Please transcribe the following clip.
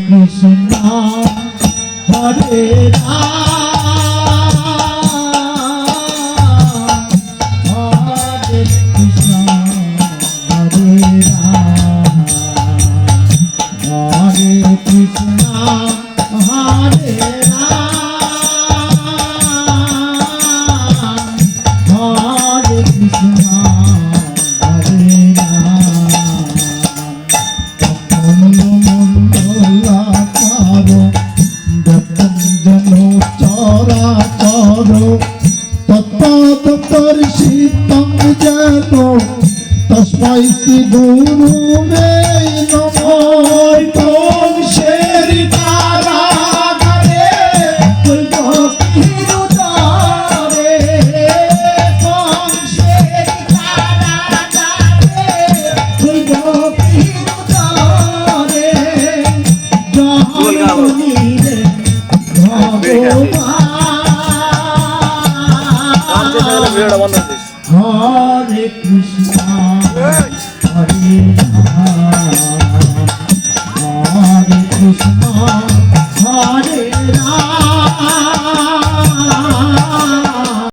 কৃষ্ণ হরে রাম হরে কৃষ্ণ হরে রাম হরে কৃষ্ণ হরে রাম হরে কৃষ্ণ হরে রাম तस्मै श्री गुरु मे नमो तुम शेरी तारा करे तुम तारे तुम शेरी तारा करे तुम तारे जहाँ नीले भगवान हरे कृष्णा हरे